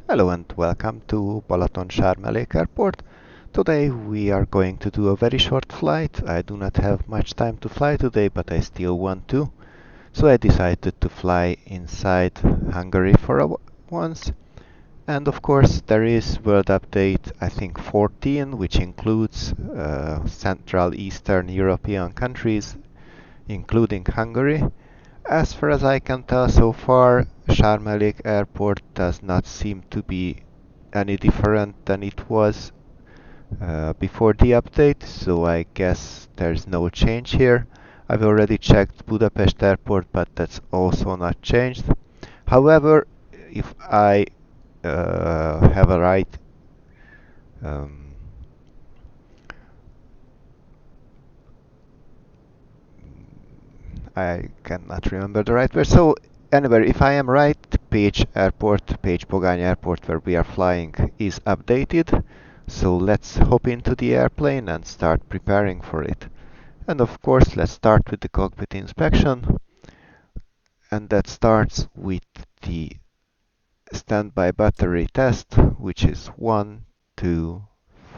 Hello and welcome to Balaton Sármellék Airport. Today we are going to do a very short flight. I do not have much time to fly today, but I still want to. So I decided to fly inside Hungary for once. And of course there is World Update, I think 14, which includes Central Eastern European countries, including Hungary. As far as I can tell so far, Sármellék Airport does not seem to be any different than it was before the update, so I guess there's no change here. I've already checked Budapest Airport, but that's also not changed. However, if I have a right um, I cannot remember the right word. So anyway, if I am right, Pécs Airport, Pécs Pogány Airport, where we are flying, is updated. So let's hop into the airplane and start preparing for it. And of course, let's start with the cockpit inspection. And that starts with the standby battery test, which is 1, 2,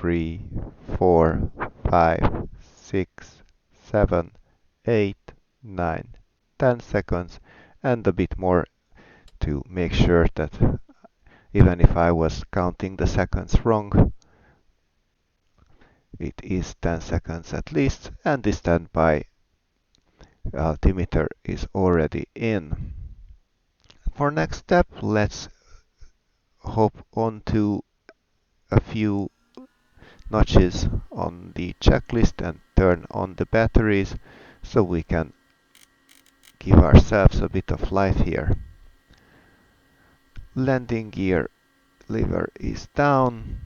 3, 4, 5, 6, 7, 8, 9, 10 seconds, and a bit more to make sure that even if I was counting the seconds wrong, it is 10 seconds at least, and the standby altimeter is already in. For next step, let's hop onto a few notches on the checklist and turn on the batteries so we can give ourselves a bit of life here. Landing gear lever is down.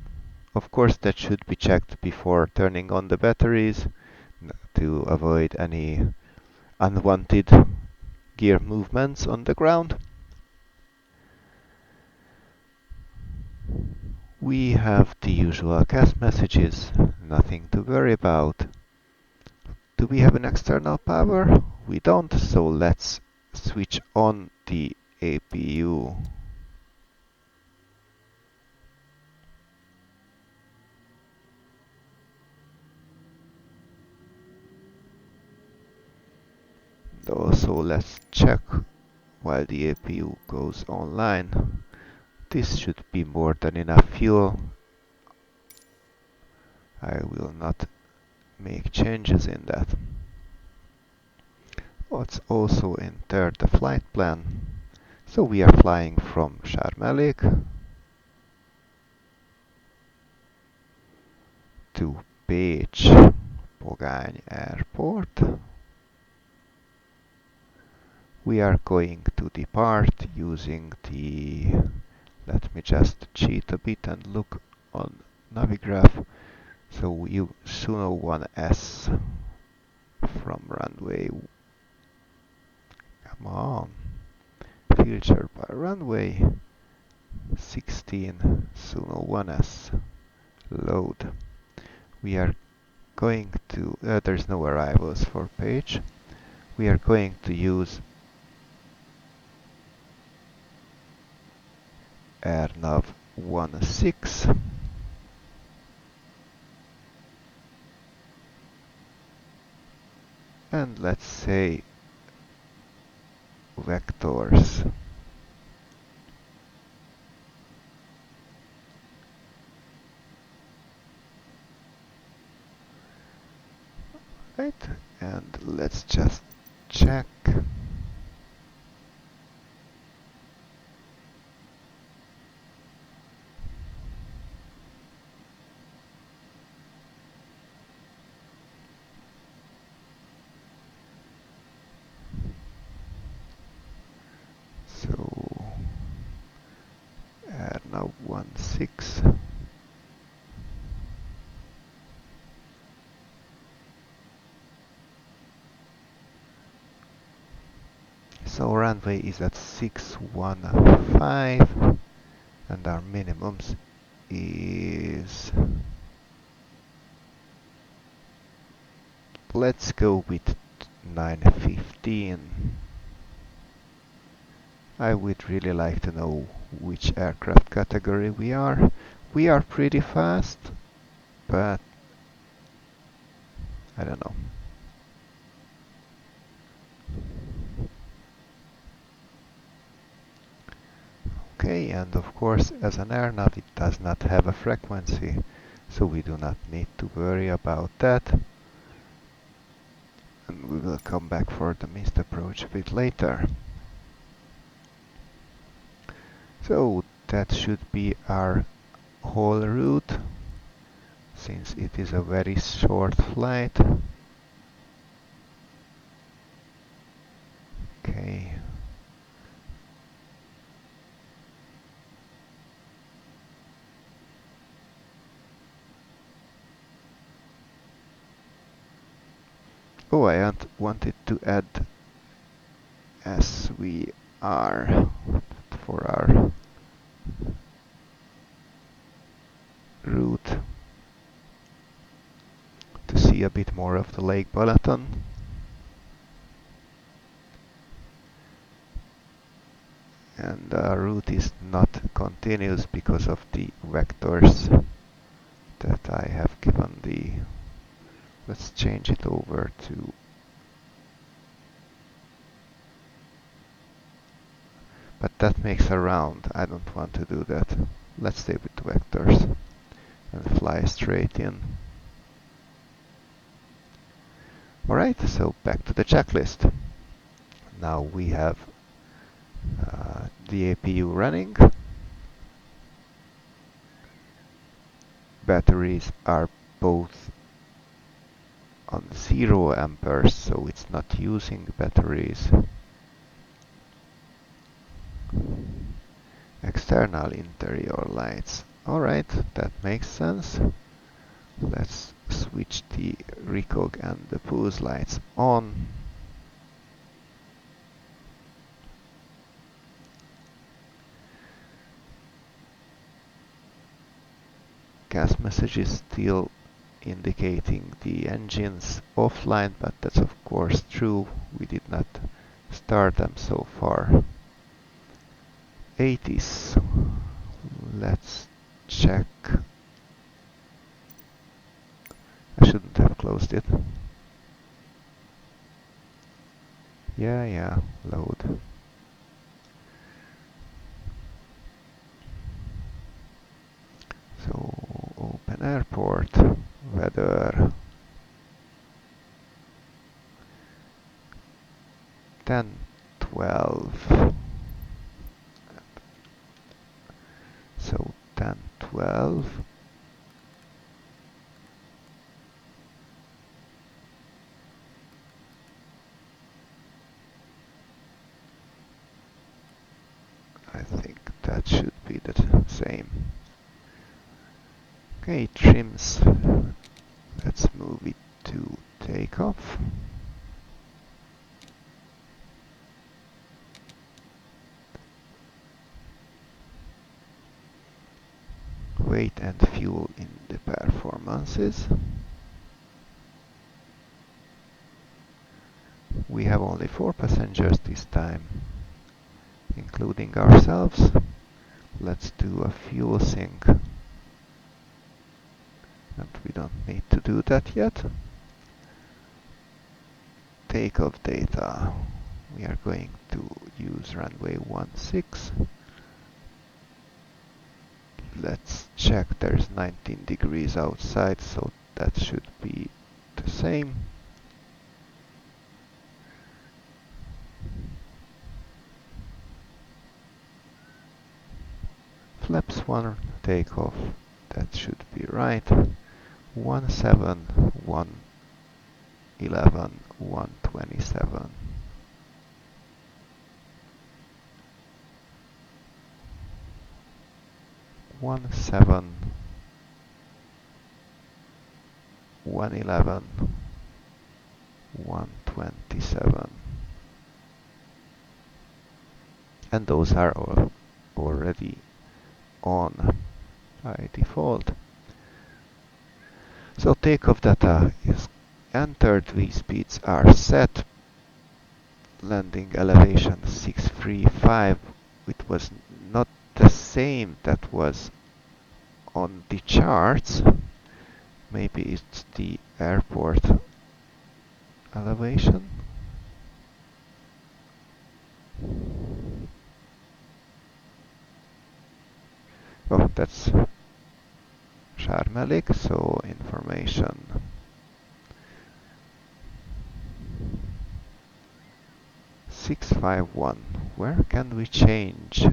Of course, that should be checked before turning on the batteries to avoid any unwanted gear movements on the ground. We have the usual CAS messages, nothing to worry about. Do we have an external power? We don't, so let's switch on the APU. Also, let's check while the APU goes online. This should be more than enough fuel. I will not make changes in that. Let's also enter the flight plan. So we are flying from Sármellék to Pécs Pogány Airport. We are going to depart using the... Let me just cheat a bit and look on Navigraph. So we use Suno 1S from runway... Come on. Filter by runway 16 Suno 1S. Load. We are going to... there's no arrivals for Pécs. We are going to use AirNav 16 and let's say vectors. Right, and let's just check. So now 16. So runway is at 615 and our minimums is, let's go with 915. I would really like to know which aircraft category we are. We are pretty fast, but I don't know. Okay, and of course, as an airnav, it does not have a frequency, so we do not need to worry about that. And we will come back for the missed approach a bit later. So that should be our whole route, since it is a very short flight. Okay. Oh, I wanted to add as we are for our route to see a bit more of the Lake Balaton. And our route is not continuous because of the vectors that I have given the... Let's change it over to... But that makes a round. I don't want to do that. Let's stay with the vectors and fly straight in. Alright, so back to the checklist. Now we have the APU running. Batteries are both on 0 amperes, so it's not using batteries. External interior lights. Alright, that makes sense. Let's switch the recog and the pulse lights on. Gas message is still indicating the engines offline, but that's of course true. We did not start them so far. 80s. Let's check. I shouldn't have closed it. Yeah, load. So, open airport, weather, 10, 12. So 10, 12. I think that should be the same. Okay, trims. Let's move it to takeoff. Weight and fuel in the performances. We have only 4 passengers this time, including ourselves. Let's do a fuel sync. And we don't need to do that yet. Takeoff data. We are going to use runway 16. Let's check, there's 19 degrees outside, so that should be the same. Flaps 1 takeoff, that should be right. 17, 111, 127. One 7, 111, 127, and those are all already on by default. So takeoff data is entered, V speeds are set. landing elevation 635. It was not the same that was on the charts. Maybe it's the airport elevation. Oh, that's Sármellék, so information. (651). Where can we change?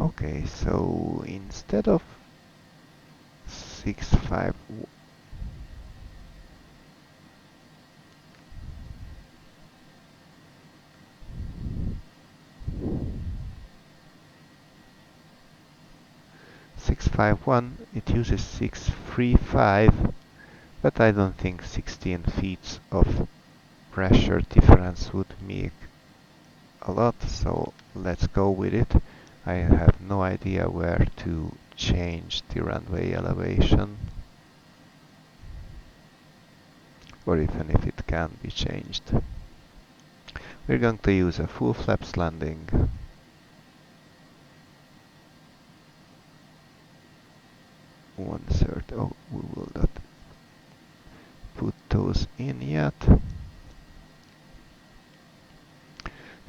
Okay, so instead of 651, 651, it uses 635, but I don't think 16 feet of pressure difference would make a lot, so let's go with it. I have no idea where to change the runway elevation, or even if it can be changed. We're going to use a full flaps landing. One third. Oh, we will not put those in yet.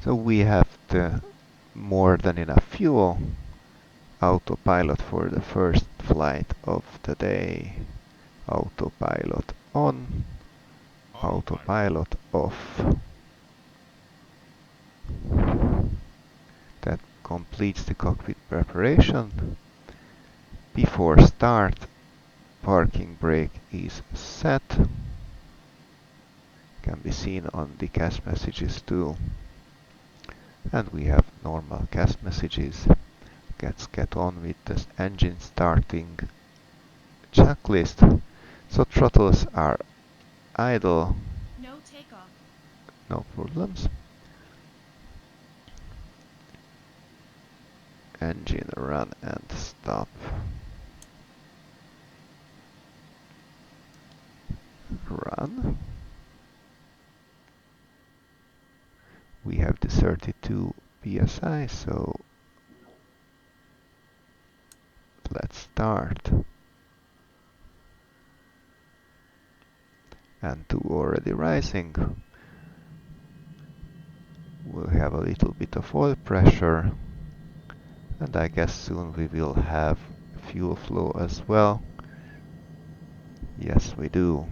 So we have the more than enough fuel. Autopilot for the first flight of the day. Autopilot on. Autopilot off. That completes the cockpit preparation. Before start, parking brake is set. Can be seen on the CAS messages too. And we have normal CAS messages. Let's get on with this engine starting checklist. So throttles are idle. No takeoff. No problems. Engine run and stop. Run. We have the 32 psi, so let's start. And 2 already rising. We'll have a little bit of oil pressure, and I guess soon we will have fuel flow as well. Yes, we do.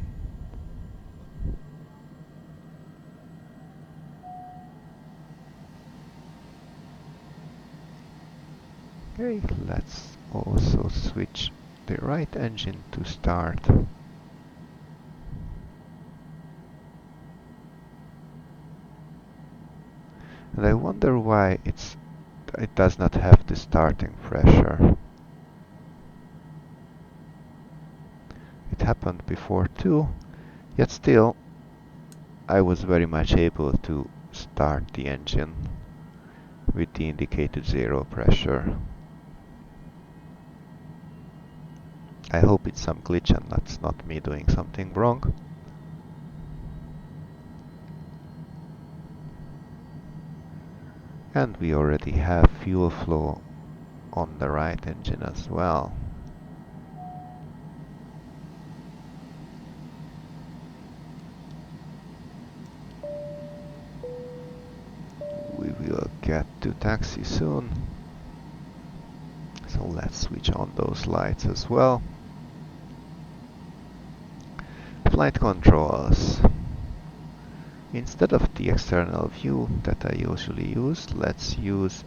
Okay, let's also switch the right engine to start. And I wonder why it does not have the starting pressure. It happened before too, yet still I was very much able to start the engine with the indicated 0 pressure. I hope it's some glitch and that's not me doing something wrong. And we already have fuel flow on the right engine as well. We will get to taxi soon. So let's switch on those lights as well. Flight controls. Instead of the external view that I usually use, let's use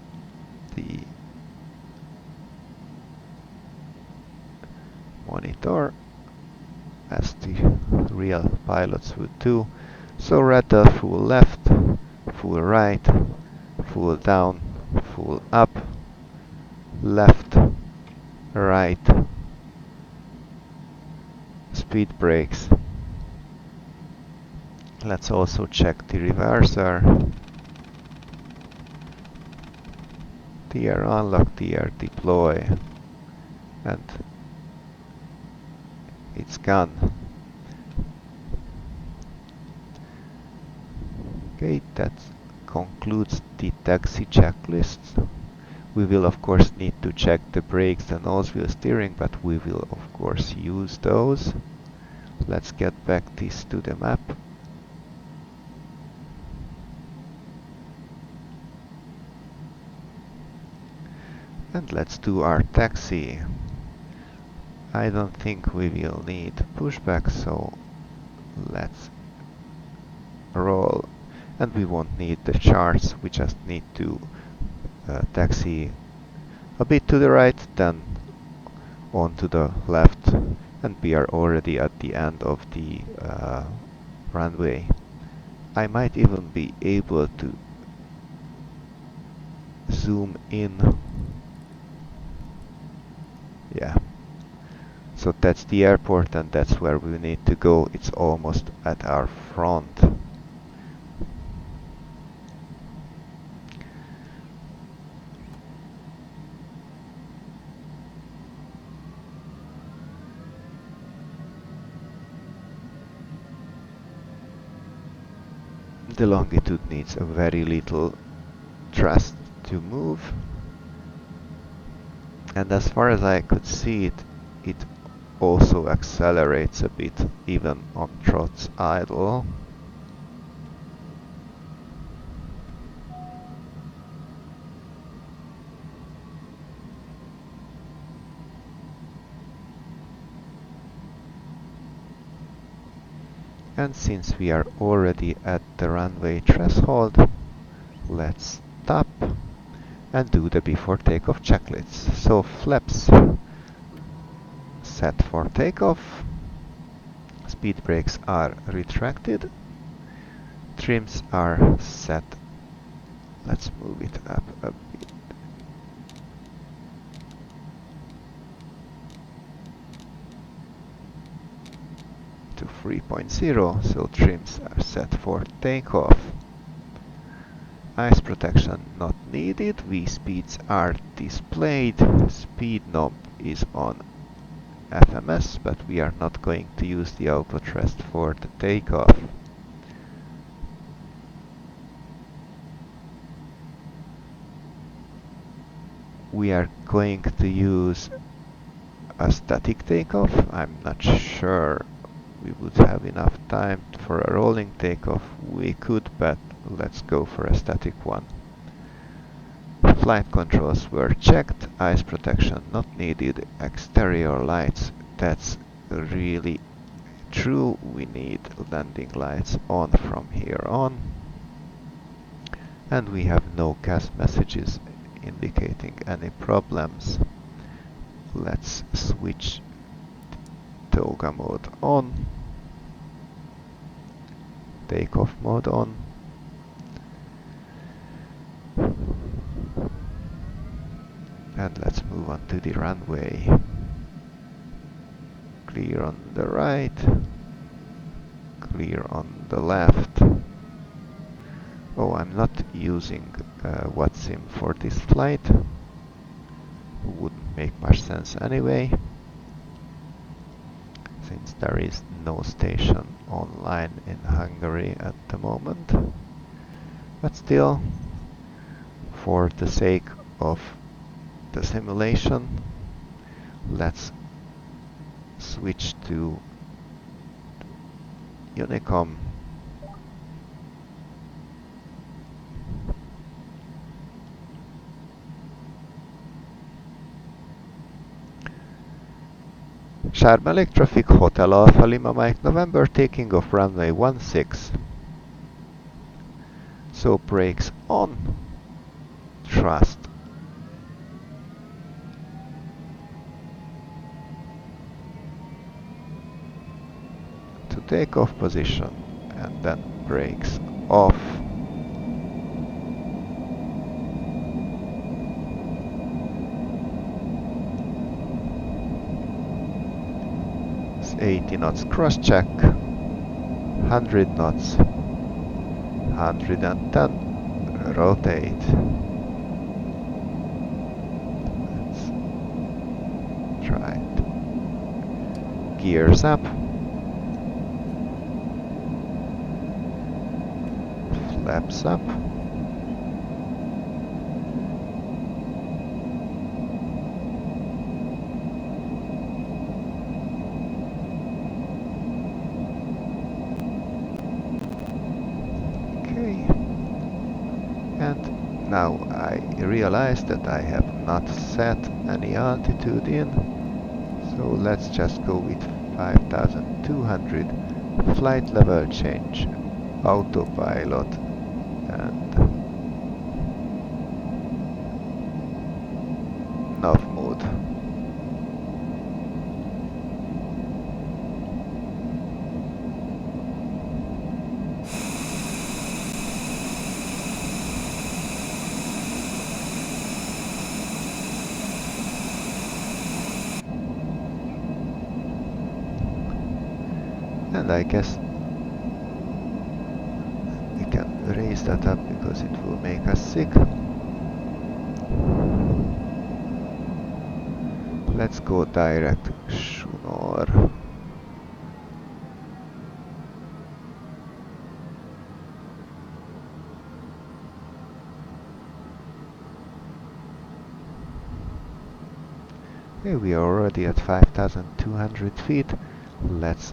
the monitor as the real pilots would do. So rudder full left, full right, full down, full up, left, right, speed brakes. Let's also check the reverser. TR unlock, TR deploy, and it's gone. Okay, that concludes the taxi checklist. We will of course need to check the brakes and nose wheel steering, but we will of course use those. Let's get back this to the map. And let's do our taxi. I don't think we will need pushback, so let's roll. And we won't need the charts, we just need to taxi a bit to the right, then on to the left, and we are already at the end of the runway. I might even be able to zoom in. Yeah. So that's the airport and that's where we need to go. It's almost at our front. The longitude needs a very little thrust to move. And as far as I could see it, it also accelerates a bit even on throttle idle. And since we are already at the runway threshold, let's stop and do the before takeoff checklist. So flaps set for takeoff, speed brakes are retracted, trims are set. Let's move it up a bit. To 3.0, so trims are set for takeoff. Ice protection not needed, V-speeds are displayed, speed knob is on FMS, but we are not going to use the auto thrust for the takeoff. We are going to use a static takeoff. I'm not sure we would have enough time for a rolling takeoff. We could, but let's go for a static one. Flight controls were checked, ice protection not needed, exterior lights, that's really true, we need landing lights on from here on. And we have no gas messages indicating any problems. Let's switch toga mode on, takeoff mode on. And let's move on to the runway. Clear on the right, clear on the left. Oh, I'm not using Vatsim for this flight. Wouldn't make much sense anyway, since there is no station online in Hungary at the moment. But still, for the sake of the simulation, let's switch to unicom. Sármellék traffic, Hotel Alpha Lima Mike November, taking off runway 16. So brakes on, thrust. To takeoff position, and then brakes off. It's 80 knots cross check, 100 knots, 110, rotate. Let's try it. Gears up. Flaps up. Okay. And now I realize that I have not set any altitude in. So let's just go with 5200 flight level change, autopilot, and nav mode. And I guess we can raise that up because it will make us sick. Let's go direct Schunor. Okay, we are already at 5200 feet. Let's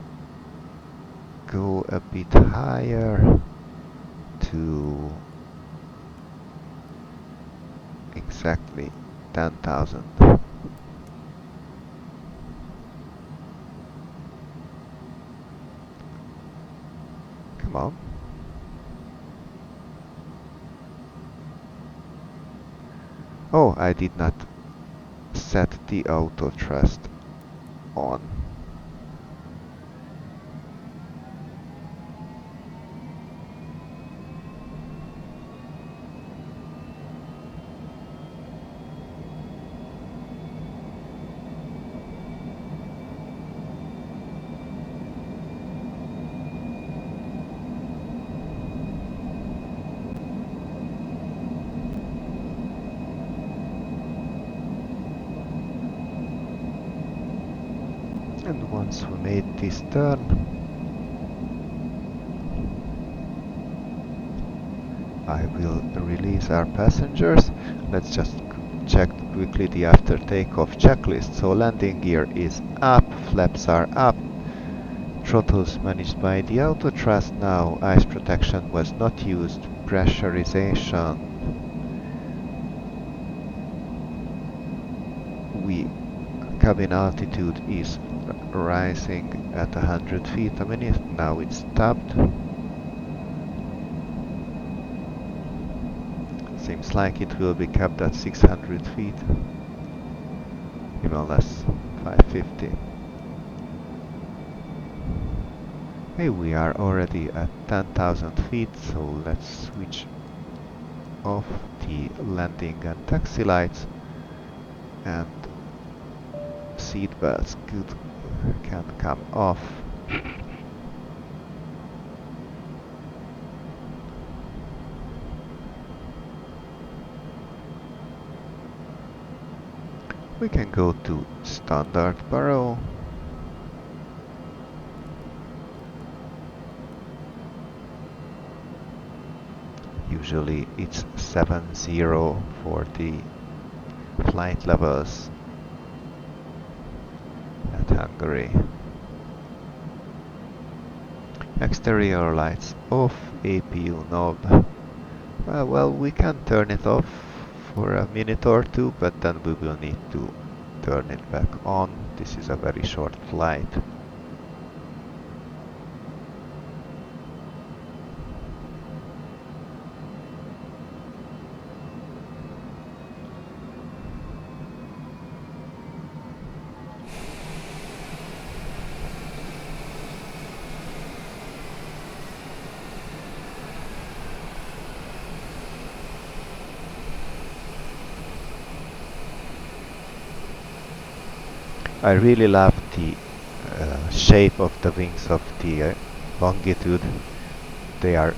go a bit higher to exactly 10,000. Come on. Oh, I did not set the auto thrust on. And once we made this turn, I will release our passengers. Let's just check quickly the after takeoff checklist. So landing gear is up, flaps are up, throttles managed by the auto thrust now, ice protection was not used, pressurization. Cabin altitude is rising at 100 feet a minute, now it's stopped. Seems like it will be capped at 600 feet, even less, 550. Hey, we are already at 10,000 feet, so let's switch off the landing and taxi lights, and seat belts can come off. We can go to standard barrel. Usually it's 70 for the flight levels at Hungary. Exterior lights off, APU knob. Well, we can turn it off for a minute or two, but then we will need to turn it back on. This is a very short flight. I really love the shape of the wings of the Longitude. They are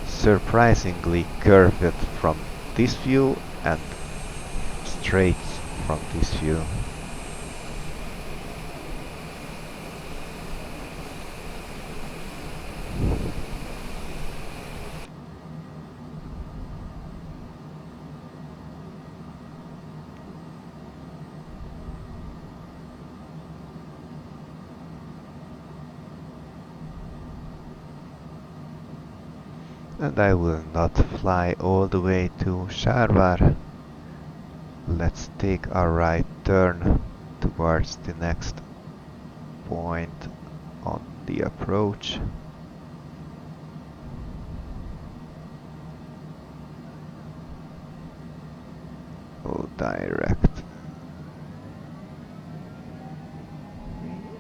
surprisingly curved from this view and straight from this view. And I will not fly all the way to Sárvár. Let's take a right turn towards the next point on the approach. Go direct.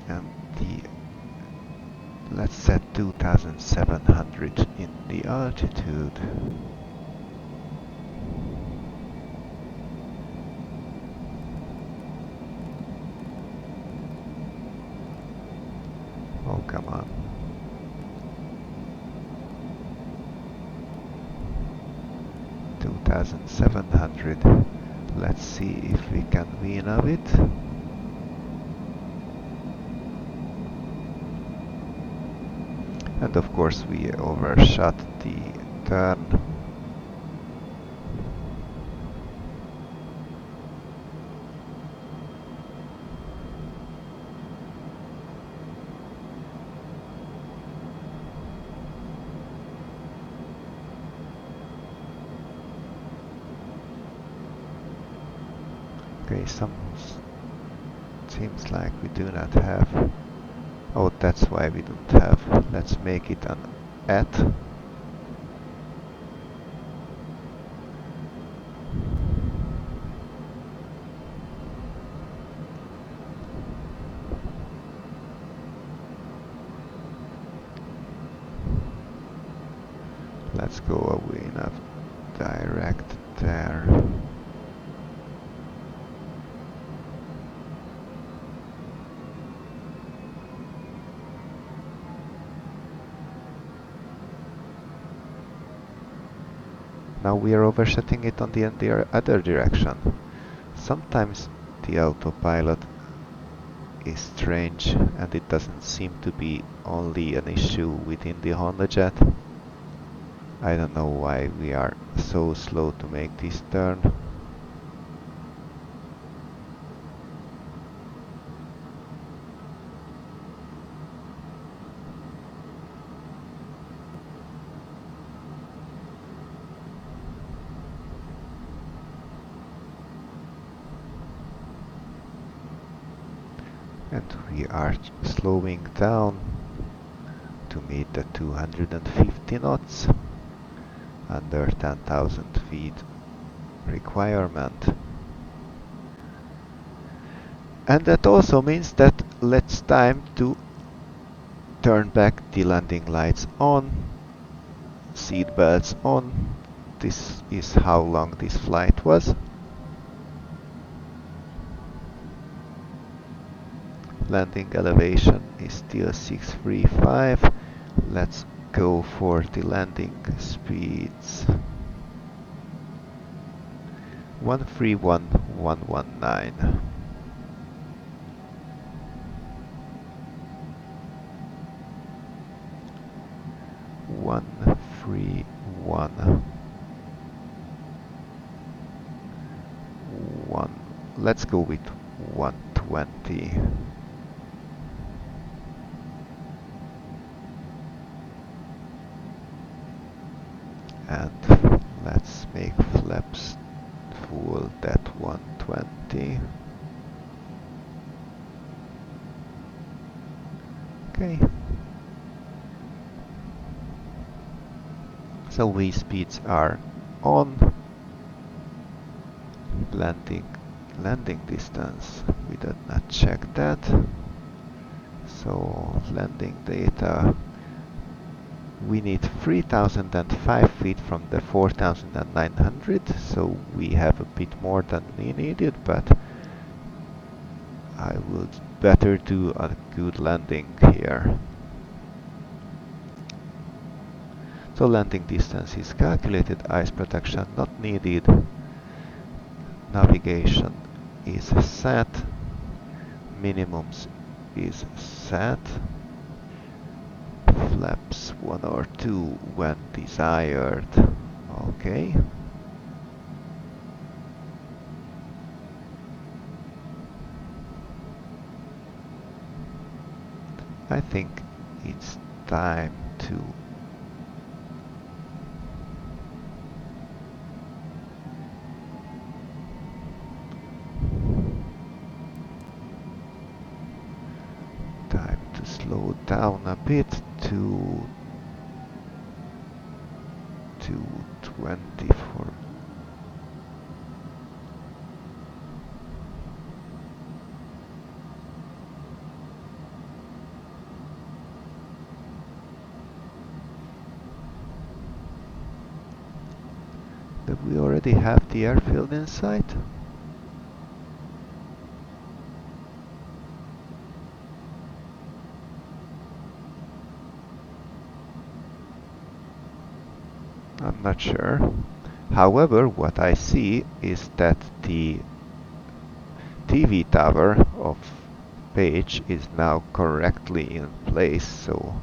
And let's set 2700 in the altitude. Oh, come on. $2,700. Let's see if we can win of it. And of course we overshot the turn. Okay, seems like we do not have. Oh, that's why we don't have. Let's make it an at. Let's go away enough direct there. Now we are overshooting it on the other direction. Sometimes the autopilot is strange and it doesn't seem to be only an issue within the Honda Jet. I don't know why we are so slow to make this turn. And we are slowing down to meet the 250 knots under 10,000 feet requirement. And that also means that it's time to turn back the landing lights on, seat belts on. This is how long this flight was. Landing elevation is still 635. Let's go for the landing speeds. 131,119. Let's go with 120. And let's make flaps full that 120. Okay. So V speeds are on. Landing distance, we did not check that. So landing data, we need 3005 feet from the 4900, so we have a bit more than we needed, but I would better do a good landing here. So landing distance is calculated, ice protection not needed, navigation is set, minimums is set, flaps 1 or 2 when desired. Okay. I think it's time to slow down a bit to 224. Do we already have the airfield in sight? I'm not sure. However, what I see is that the TV tower of Pécs is now correctly in place, so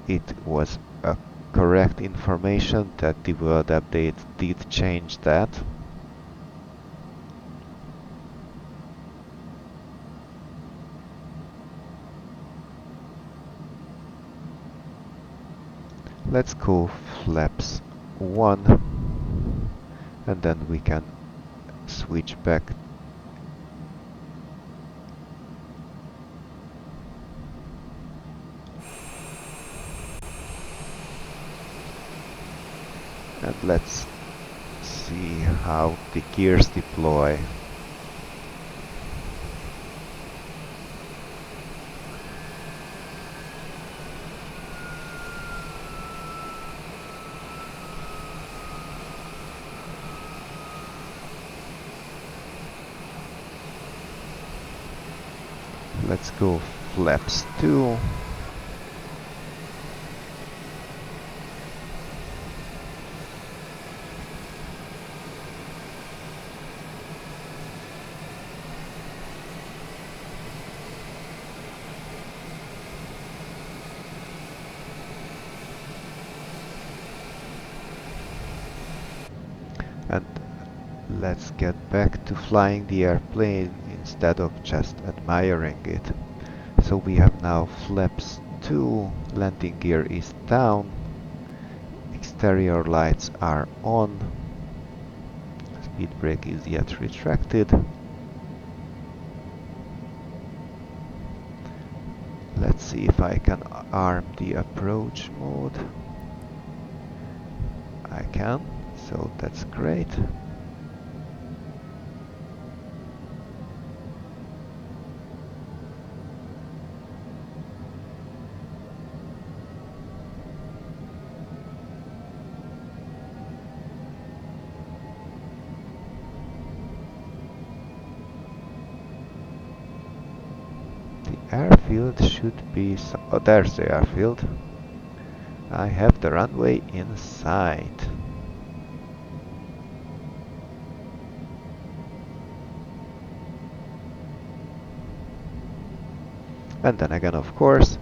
it was a correct information that the world update did change that. Let's go flaps 1 and then we can switch back. And let's see how the gears deploy. Let's go flaps 2. And let's get back to flying the airplane instead of just admiring it. So we have now flaps 2, landing gear is down, exterior lights are on, speed brake is yet retracted. Let's see if I can arm the approach mode. I can, so that's great. Airfield should be oh, there's the airfield. I have the runway in sight. And then again, of course,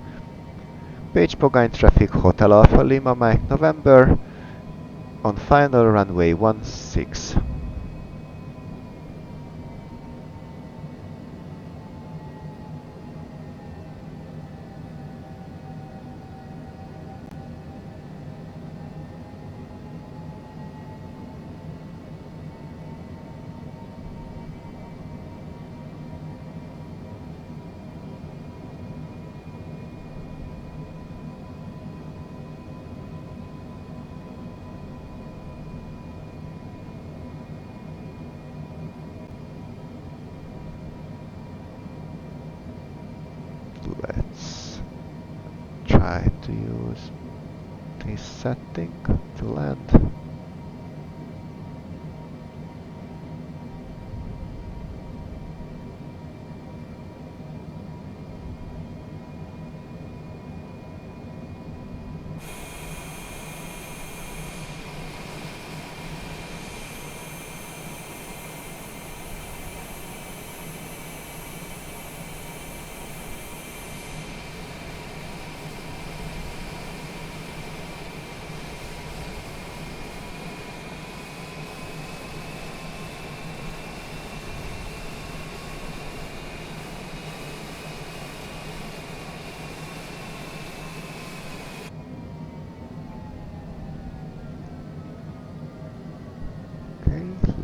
Pécs Pogány traffic, Hotel Alpha Lima Mike November on final runway 16. Let's try to use this setting to land.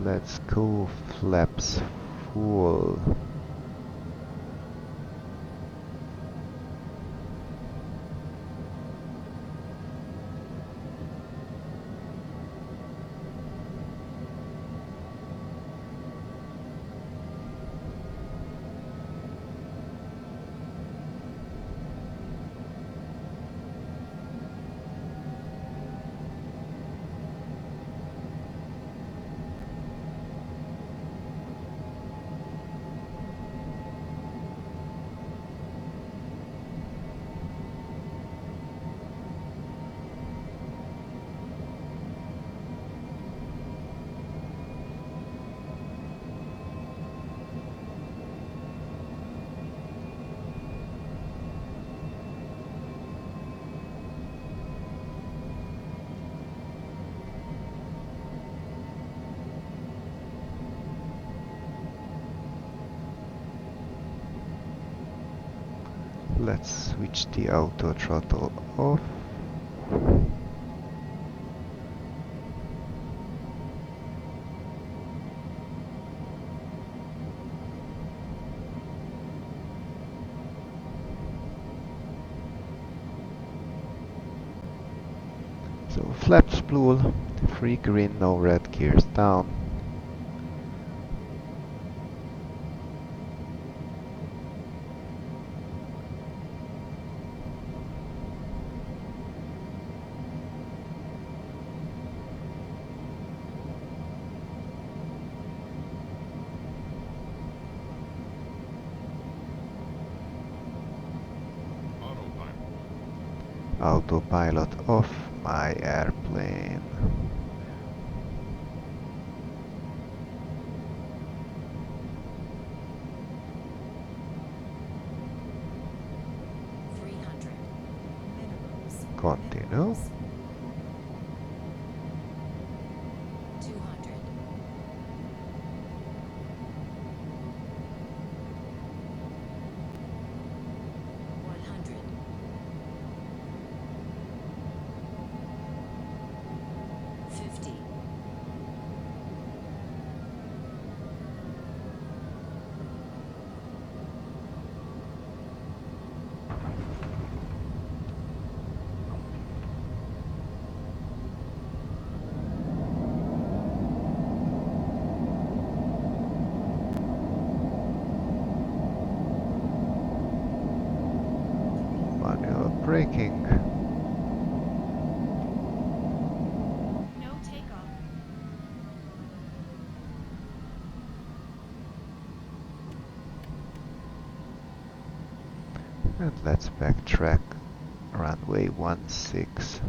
Let's go flaps full. Let's switch the auto throttle off. So flaps blue, free green, no red, gears down. Autopilot off my airplane. Continue. 200. 100. 50. 'Manual braking. No takeoff. And let's backtrack. Runway 16.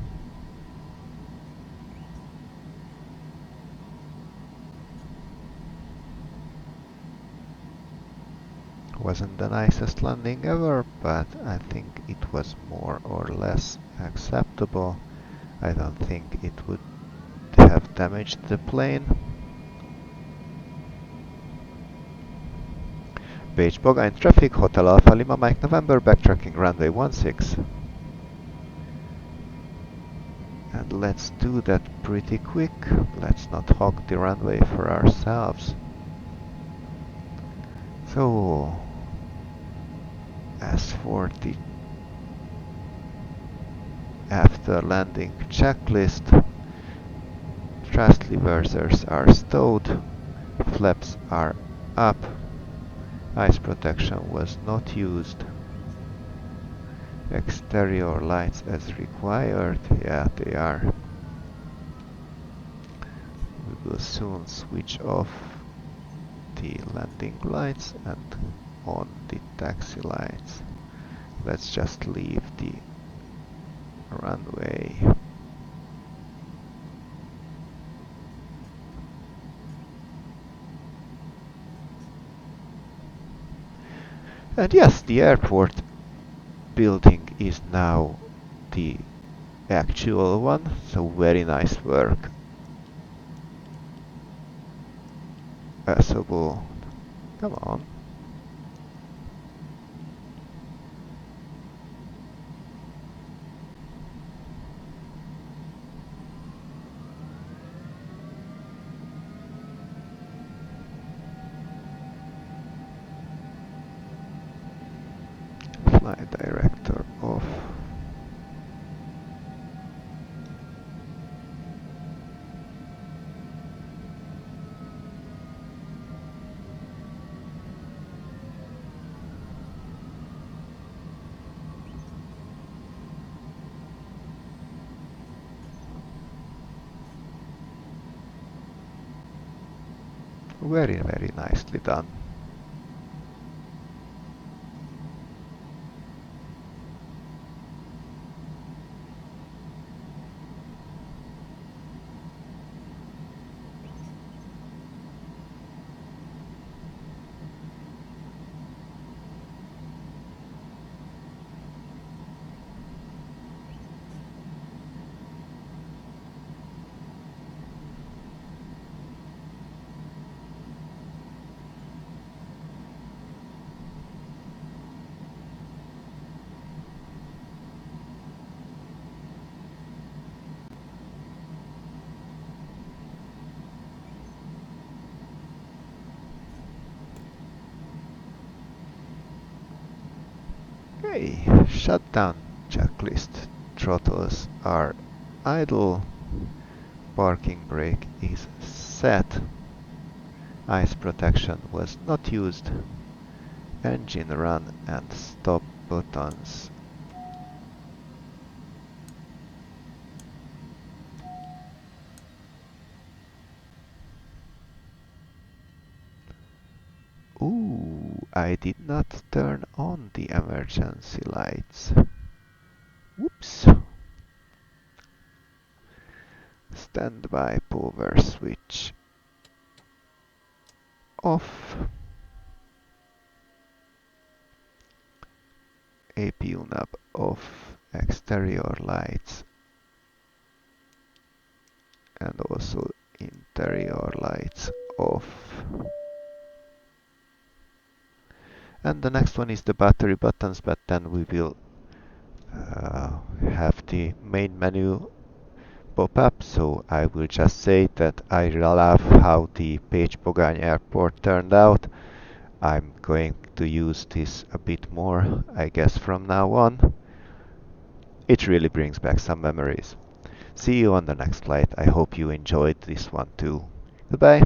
Wasn't the nicest landing ever, but I think it was more or less acceptable. I don't think it would have damaged the plane. Pécs Pogány traffic, Hotel Alpha Lima Mike November, backtracking runway 16. And let's do that pretty quick. Let's not hog the runway for ourselves. So, as for the after landing checklist, thrust reversers are stowed, flaps are up, ice protection was not used, exterior lights as required, yeah they are. We will soon switch off the landing lights and on the taxi lights. Let's just leave the runway. And yes, the airport building is now the actual one, so very nice work. So come on. Flight director off. Very, very nicely done. Okay, shutdown checklist. Throttles are idle. Parking brake is set. Ice protection was not used. Engine run and stop buttons. Ooh, I did not turn on the emergency lights. Whoops. Standby power switch off. APU knob off. Exterior lights and also interior lights off. And the next one is the battery buttons, but then we will have the main menu pop up, so I will just say that I love how the Pécs Pogány airport turned out. I'm going to use this a bit more, I guess, from now on. It really brings back some memories. See you on the next flight. I hope you enjoyed this one too. Goodbye.